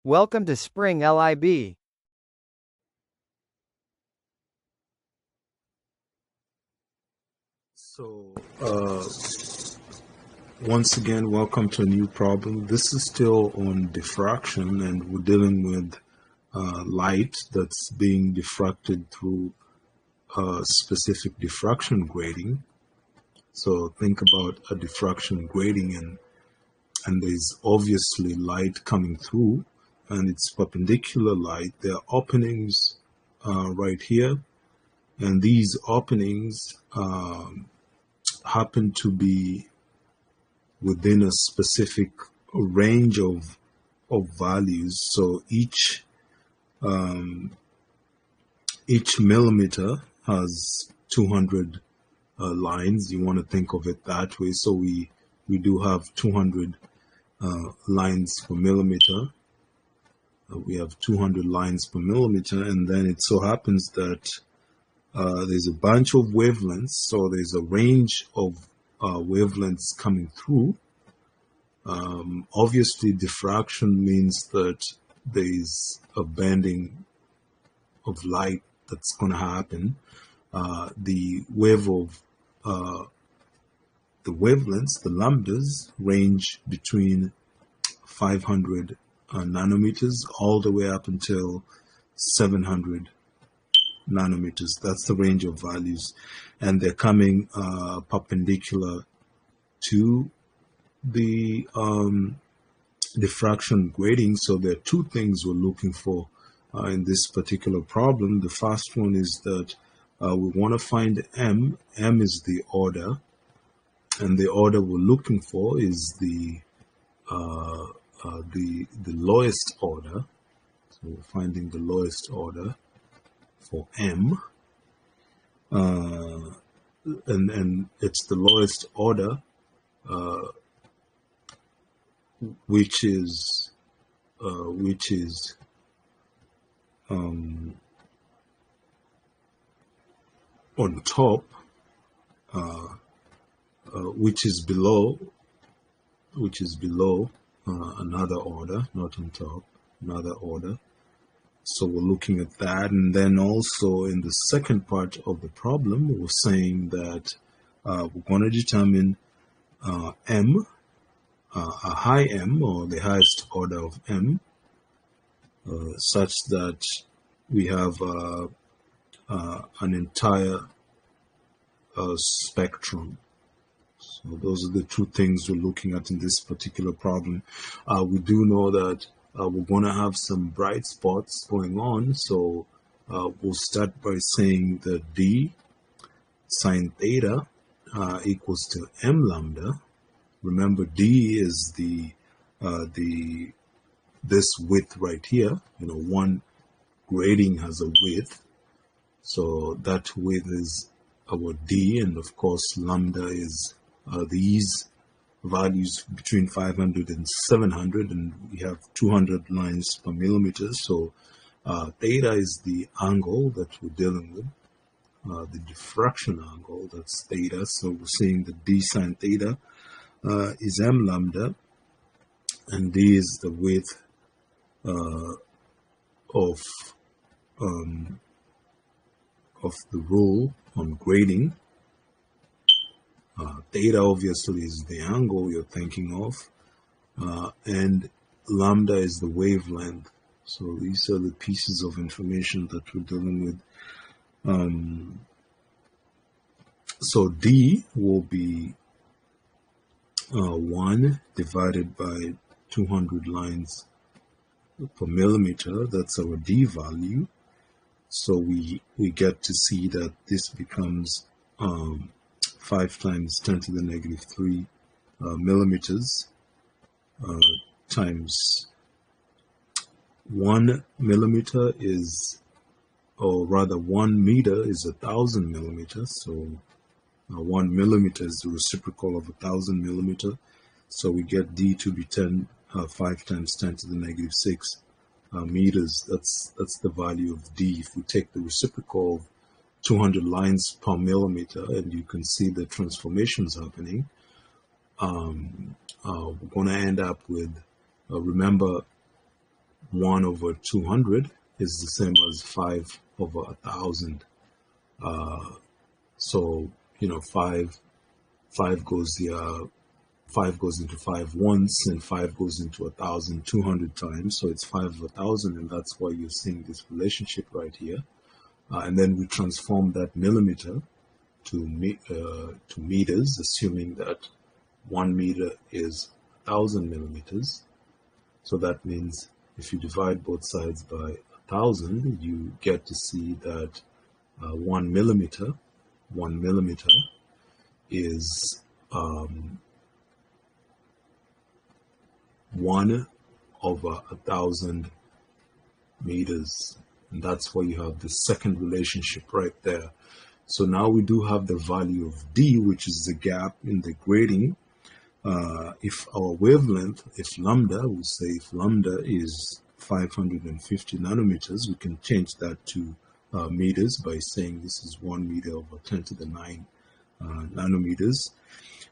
Welcome to Spring Lib. So, once again, welcome to a new problem. This is still on diffraction, and we're dealing with light that's being diffracted through a specific diffraction grating. So think about a diffraction grating, and there's obviously light coming through, and it's perpendicular light. There are openings right here, and these openings happen to be within a specific range of values. So each millimeter has 200 lines. You want to think of it that way. So we do have 200 lines per millimeter. We have 200 lines per millimeter, and then it so happens that there's a bunch of wavelengths. So there's a range of wavelengths coming through. Obviously, diffraction means that there's a bending of light that's going to happen. The wavelengths, the lambdas, range between 500 nanometers all the way up until 700 nanometers. That's the range of values, and they're coming perpendicular to the diffraction grating. So there are two things we're looking for in this particular problem. The first one is that we want to find M. M is the order, and the order we're looking for is the lowest order. So we're finding the lowest order for M, and it's the lowest order, which is on top, which is below another order, not on top, another order. So we're looking at that, and then also in the second part of the problem, we're saying that we're going to determine M, a high M, or the highest order of M, such that we have an entire spectrum. So those are the two things we're looking at in this particular problem. We do know that we're going to have some bright spots going on. So we'll start by saying that D sine theta equals to M lambda. Remember, D is this width right here. One grating has a width, so that width is our D, and of course lambda is these values between 500 and 700, and we have 200 lines per millimeter. So theta is the angle that we're dealing with, the diffraction angle, that's theta. So we're saying that D sine theta is M lambda, and D is the width of the rule on grating. Theta obviously is the angle you're thinking of, and lambda is the wavelength. So these are the pieces of information that we're dealing with. So D will be 1 divided by 200 lines per millimeter. That's our D value. So we get to see that this becomes 5 times 10 to the negative 3 millimeters times 1 millimeter is, or rather 1 meter is 1,000 millimeters. So 1 millimeter is the reciprocal of 1,000 millimeter. So we get D to be 5 times 10 to the negative 6 meters. That's the value of D. If we take the reciprocal of 200 lines per millimeter, and you can see the transformations happening, we're going to end up with, remember, 1 over 200 is the same as 5 over 1,000. So, 5 goes here, 5 goes into 5 once, and 5 goes into 1,000 200 times. So it's 5 over 1,000, and that's why you're seeing this relationship right here. And then we transform that millimeter to meters, assuming that 1 meter is 1,000 millimeters. So that means if you divide both sides by 1,000, you get to see that 1 millimeter is 1 over 1,000 meters. And that's why you have the second relationship right there. So now we do have the value of D, which is the gap in the grating. If our wavelength, if lambda is 550 nanometers, we can change that to meters by saying this is 1 meter over 10 to the 9 nanometers.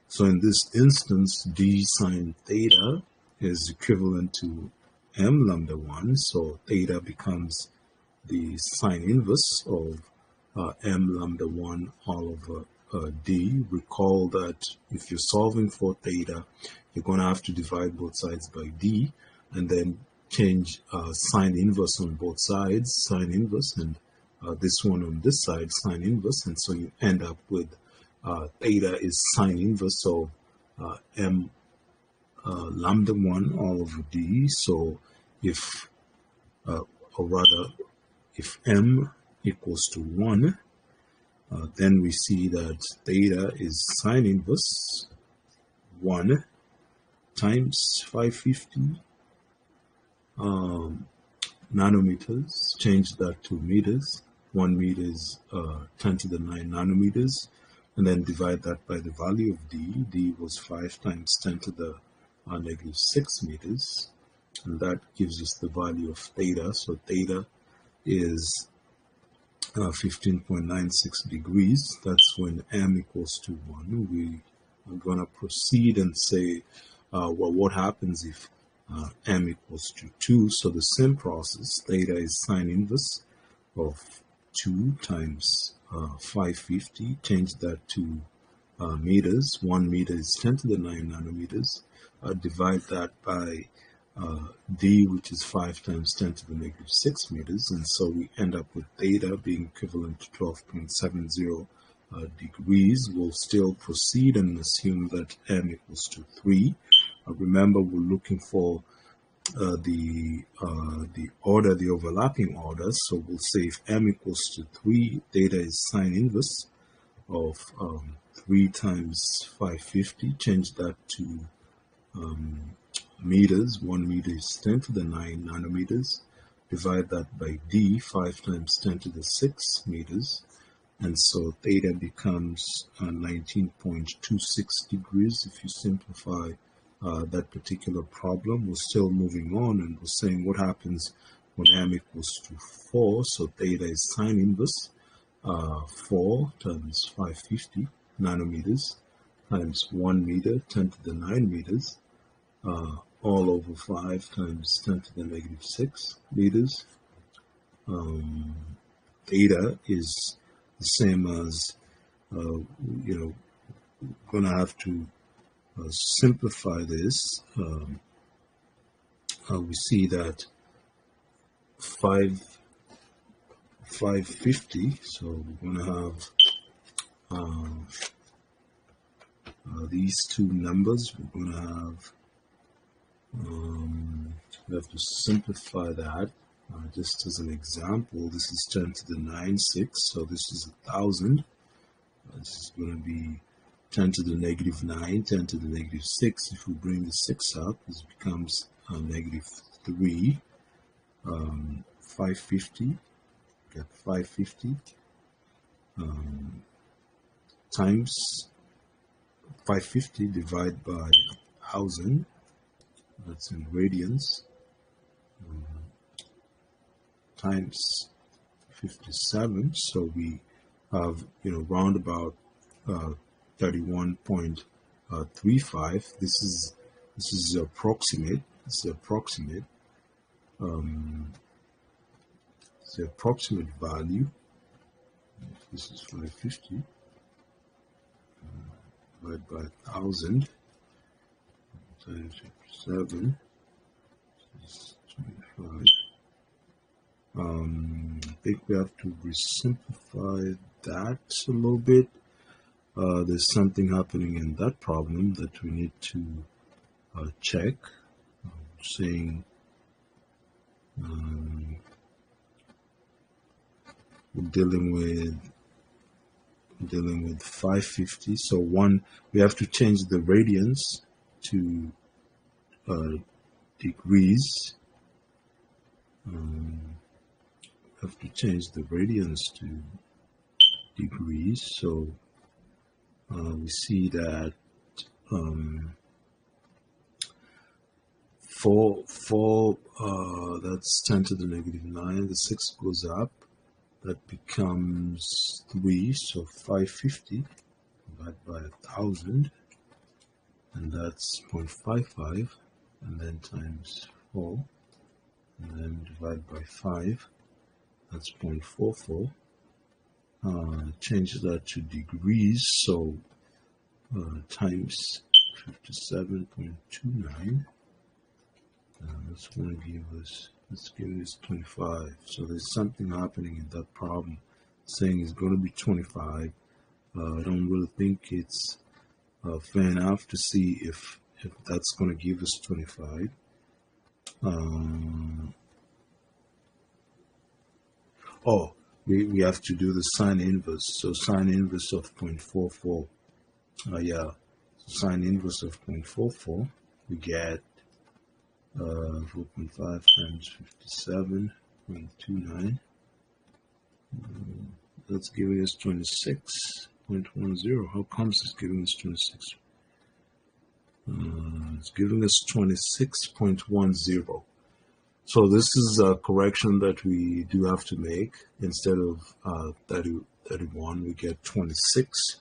So in this instance, D sine theta is equivalent to m lambda 1. So theta becomes the sine inverse of m lambda 1 all over D. Recall that if you're solving for theta, you're going to have to divide both sides by D and then change sine inverse on both sides, sine inverse, and this one on this side, sine inverse, and so you end up with theta is sine inverse of m lambda 1 all over D. So if, or rather, if m equals to 1, then we see that theta is sine inverse 1 times 550 nanometers. Change that to meters. 1 meter is 10 to the 9 nanometers, and then divide that by the value of D. D was 5 times 10 to the negative 6 meters, and that gives us the value of theta. So theta is 15.96 degrees. That's when m equals to 1. We are going to proceed and say, well, what happens if m equals to 2? So the same process, theta is sine inverse of 2 times 550. Change that to meters. 1 meter is 10 to the 9 nanometers. Divide that by D, which is 5 times 10 to the negative 6 meters, and so we end up with theta being equivalent to 12.70 degrees. We'll still proceed and assume that m equals to 3. Remember, we're looking for the order, the overlapping order. So we'll say if m equals to 3, theta is sine inverse of 3 times 550. Change that to meters. 1 meter is 10 to the 9 nanometers. Divide that by D, 5 times 10 to the 6 meters. And so theta becomes 19.26 degrees. If you simplify that particular problem, we're still moving on, and we're saying what happens when m equals to 4. So theta is sine inverse 4 times 550 nanometers times 1 meter, 10 to the 9 meters, all over 5 times 10 to the negative 6 meters. Theta is the same as, gonna have to simplify this. We see that 550, so we're gonna have these two numbers. We're gonna have we have to simplify that. Just as an example, this is 10 to the 9, 6, so this is 1,000. This is going to be 10 to the negative 9, 10 to the negative 6. If we bring the 6 up, this becomes negative 3. 550, get 550 times 550 divided by 1,000. That's in radians. Times 57, so we have round about 31.35. This is approximate. This is approximate. the approximate value. This is 550 divided by 1000 times 57 is 25. I think we have to simplify that a little bit. There's something happening in that problem that we need to check. Saying we're dealing with 550. So we have to change the radians to degrees. Have to change the radians to degrees. So we see that 4 that's 10 to the negative 9. The 6 goes up. That becomes 3. So 550 divided by 1000, and that's 0.55, and then times 4, and then divide by 5. That's 0.44. Change that to degrees, so times 57.29. That's going to give us, let's give us 25. So there's something happening in that problem saying it's going to be 25. I don't really think it's fair enough to see if that's going to give us 25. We have to do the sine inverse. So sine inverse of 0.44. So sine inverse of 0.44, we get 4.5 times 57.29. That's giving us 26.10. How comes it's giving us 26? It's giving us 26.10. So this is a correction that we do have to make. Instead of 31, we get 26.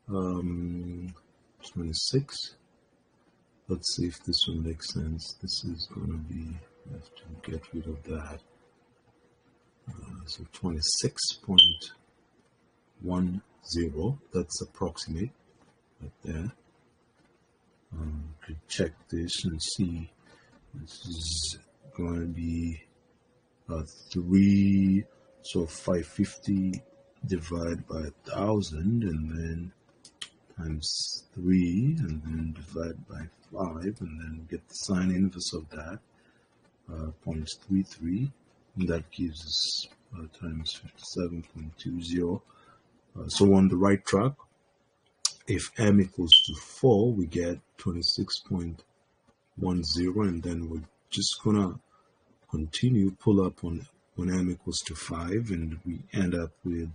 26. Let's see if this will make sense. This is going to be, we have to get rid of that. So 26.10, that's approximate right there. Could check this and see. This is going to be 3, so 550 divided by 1000, and then times 3, and then divide by 5, and then get the sine inverse of that, 0.33, and that gives us times 57.20. So on the right track. If m equals to 4, we get 26.10, and then we're just gonna continue, pull up when m equals to 5, and we end up with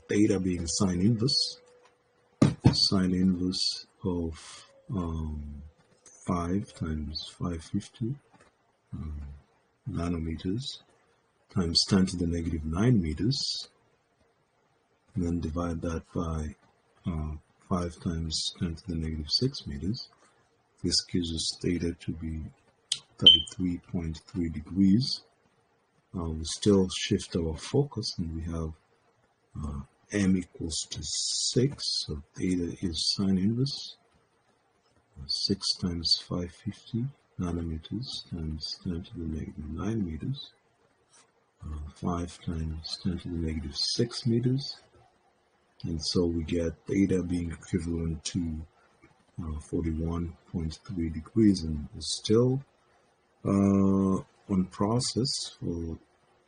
theta being sine inverse of 5 times 550 nanometers times 10 to the negative 9 meters, and then divide that by 5 times 10 to the negative 6 meters. This gives us theta to be 33.3 degrees. We still shift our focus, and we have m equals to 6, so theta is sine inverse 6 times 550 nanometers times 10 to the negative 9 meters, 5 times 10 to the negative 6 meters, and so we get theta being equivalent to 41.3 degrees, and it's still on process. For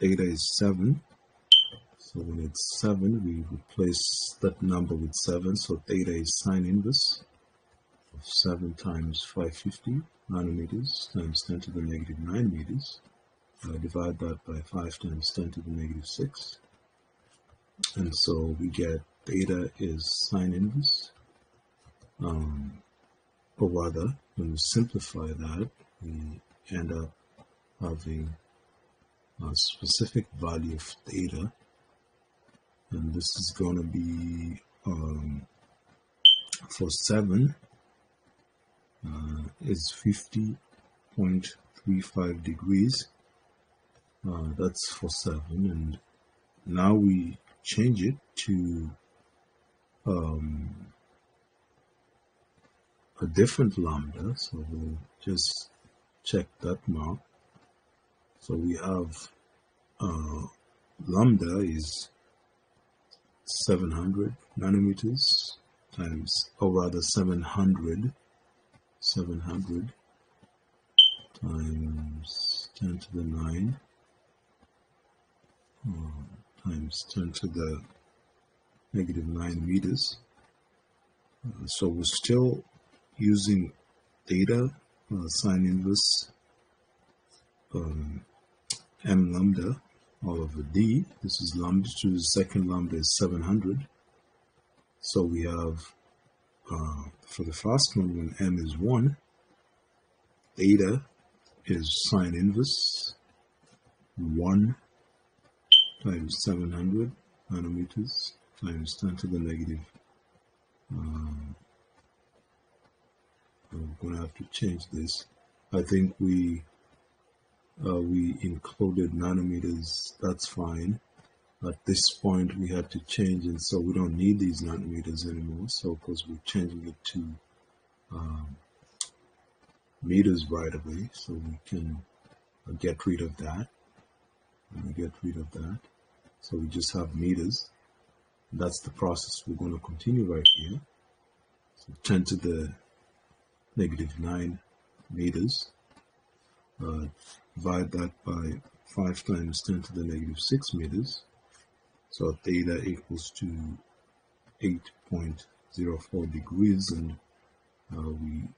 theta is 7, so when it's 7, we replace that number with 7, so theta is sine inverse of 7 times 550 nanometers times 10 to the negative 9 meters. Divide that by 5 times 10 to the negative 6, and so we get theta is sine inverse, or rather, when we simplify that, we end up having a specific value of theta, and this is going to be for 7 is 50.3 0.35 degrees. That's for 7, and now we change it to a different lambda, so we'll just check that mark. So we have lambda is 700 nanometers times, or rather 700 times 10 to the 9 times 10 to the negative 9 meters. So we're still using theta sine inverse m lambda all over d. This is lambda 2, the second lambda is 700. So we have for the first one, when m is 1, theta is sine inverse 1 times 700 nanometers times 10 to the negative. I'm going to have to change this. I think we included nanometers. That's fine. At this point we had to change, and so we don't need these nanometers anymore. So because we're changing it to meters right away, so we can get rid of that. So we just have meters. That's the process we're going to continue right here. So 10 to the negative 9 meters. Divide that by 5 times 10 to the negative 6 meters. So theta equals to 8.04 degrees, and we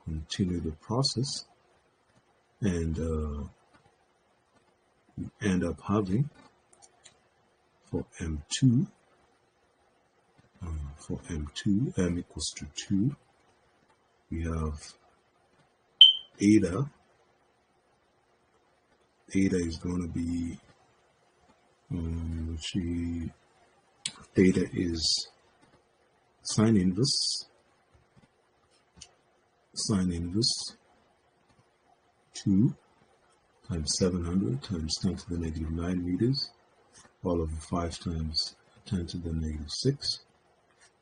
continue the process, and we end up having for M2, m equals to 2, we have theta is going to be, theta is sine inverse 2 times 700 times 10 to the negative 9 meters, all over 5 times 10 to the negative 6.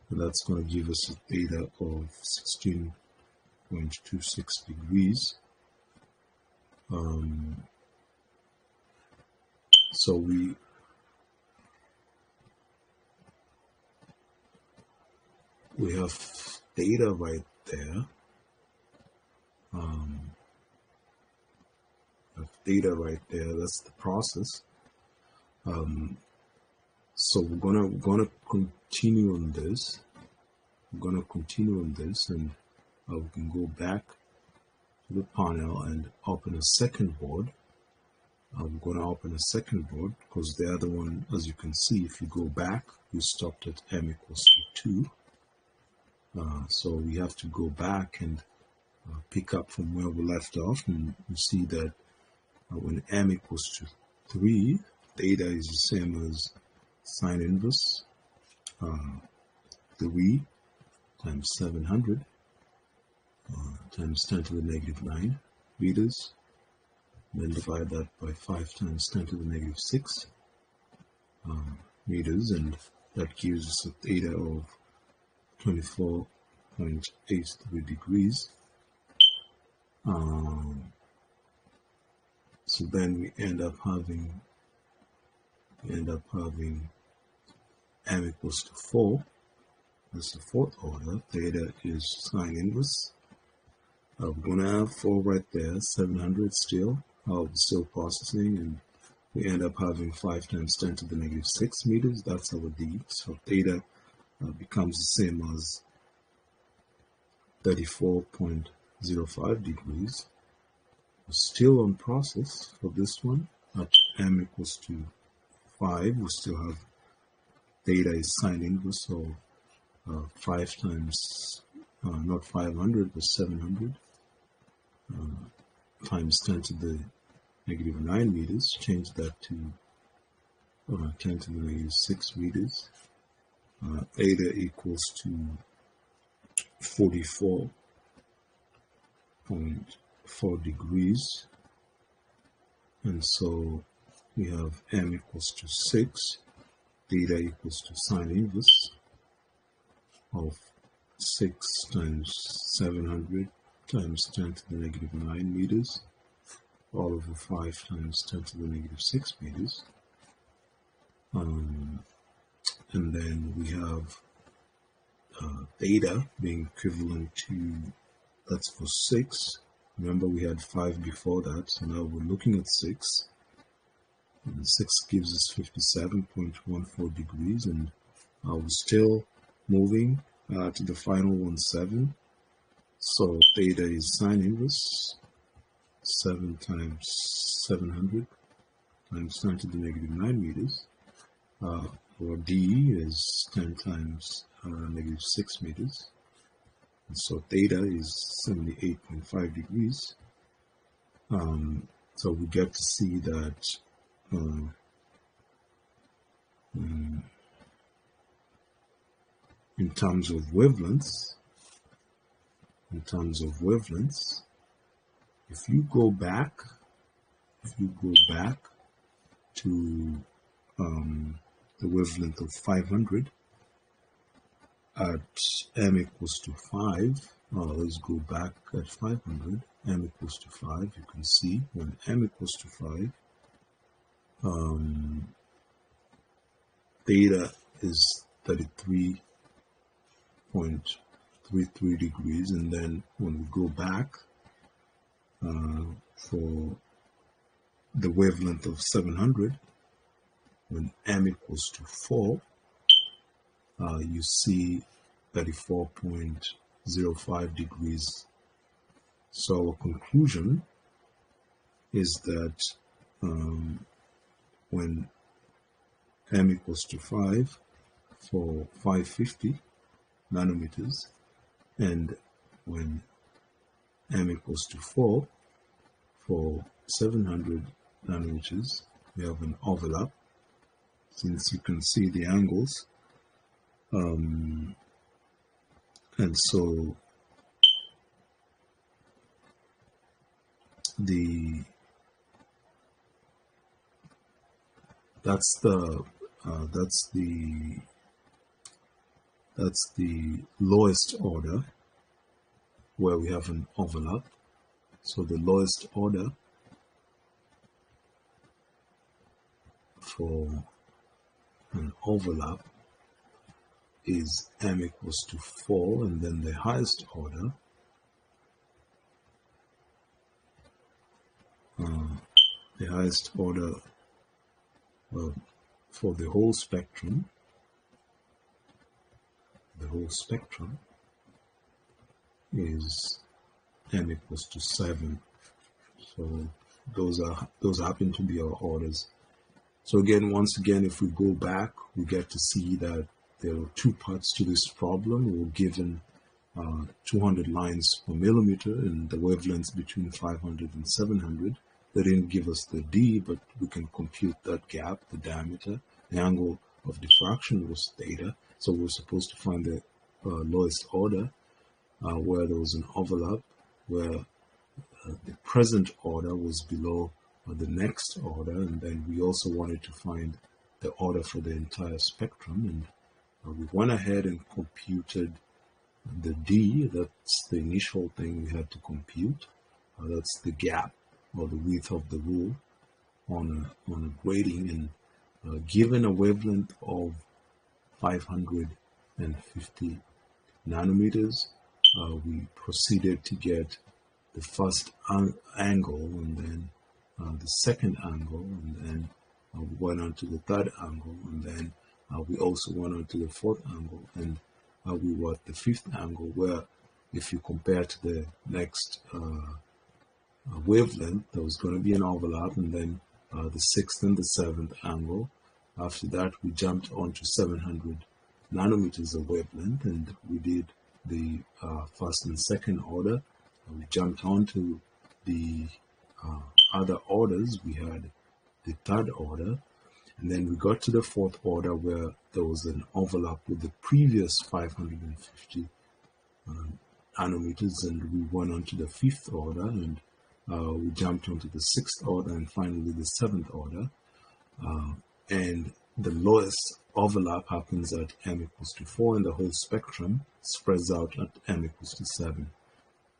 And that's going to give us a theta of 16.26 degrees. So we have theta right there. That's the process. So we're gonna continue on this. and we can go back to the panel and open a second board. I'm going to open a second board because the other one, as you can see, if you go back, we stopped at m equals to 2. So we have to go back and pick up from where we left off, and you see that when m equals to 3, theta is the same as sine inverse 3 times 700 times 10 to the negative 9 meters. Then divide that by 5 times 10 to the negative 6 meters, and that gives us a theta of 24.83 degrees. So then we end up having m equals to 4. That's the fourth order. Theta is sine inverse. We're going to have 4 right there, 700 still. Still processing, and we end up having 5 times 10 to the negative 6 meters. That's our d. So theta becomes the same as 34.05 degrees. We're still on process for this one. At m equals to 5, we still have theta is sine inverse, so 5 times, not 500, but 700 times 10 to the negative 9 meters. Change that to 10 to the negative 6 meters. Theta equals to 44.4 degrees. And so we have m equals to 6, theta equals to sine inverse of 6 times 700 times 10 to the negative 9 meters, all over 5 times 10 to the negative 6 meters. And then we have theta being equivalent to, that's for 6. Remember we had 5 before that, so now we're looking at 6. And 6 gives us 57.14 degrees, and we're still moving to the final 17. So theta is sine inverse 7 times 700 times 10 to the negative 9 meters. Or d is 10 times negative 6 meters. And so theta is 78.5 degrees. So we get to see that in terms of wavelengths, if you go back to the wavelength of 500 at m equals to 5, let's go back at 500, m equals to 5, you can see when m equals to 5, theta is 33.33 degrees, and then when we go back for the wavelength of 700, when m equals to 4, you see 34.05 degrees. So our conclusion is that when m equals to 5 for 550 nanometers, and when m equals to 4 for 700 nanometers, we have an overlap, since you can see the angles. And so that's the lowest order where we have an overlap. So the lowest order for an overlap is m equals to 4, and then the highest order for the whole spectrum is m equals to 7. So those happen to be our orders. So once again, if we go back, we get to see that there are two parts to this problem. We were given 200 lines per millimeter and the wavelengths between 500 and 700. They didn't give us the d, but we can compute that gap, the diameter. The angle of diffraction was theta. So we're supposed to find the lowest order where there was an overlap, where the present order was below the next order, and then we also wanted to find the order for the entire spectrum, and we went ahead and computed the d. That's the initial thing we had to compute. That's the gap or the width of the rule on a grating, and given a wavelength of 550 nanometers, we proceeded to get the first angle, and then the second angle, and then we went on to the third angle, and then we also went on to the fourth angle, and we were at the fifth angle, where if you compare to the next wavelength, there was going to be an overlap, and then the sixth and the seventh angle. After that, we jumped on to 700 nanometers of wavelength, and we did the first and second order. We jumped on to the other orders. We had the third order, and then we got to the fourth order, where there was an overlap with the previous 550 nanometers, and we went on to the fifth order, and we jumped onto the 6th order and finally the 7th order. And the lowest overlap happens at m equals to 4, and the whole spectrum spreads out at m equals to 7.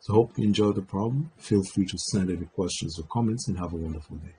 So hope you enjoyed the problem. Feel free to send any questions or comments, and have a wonderful day.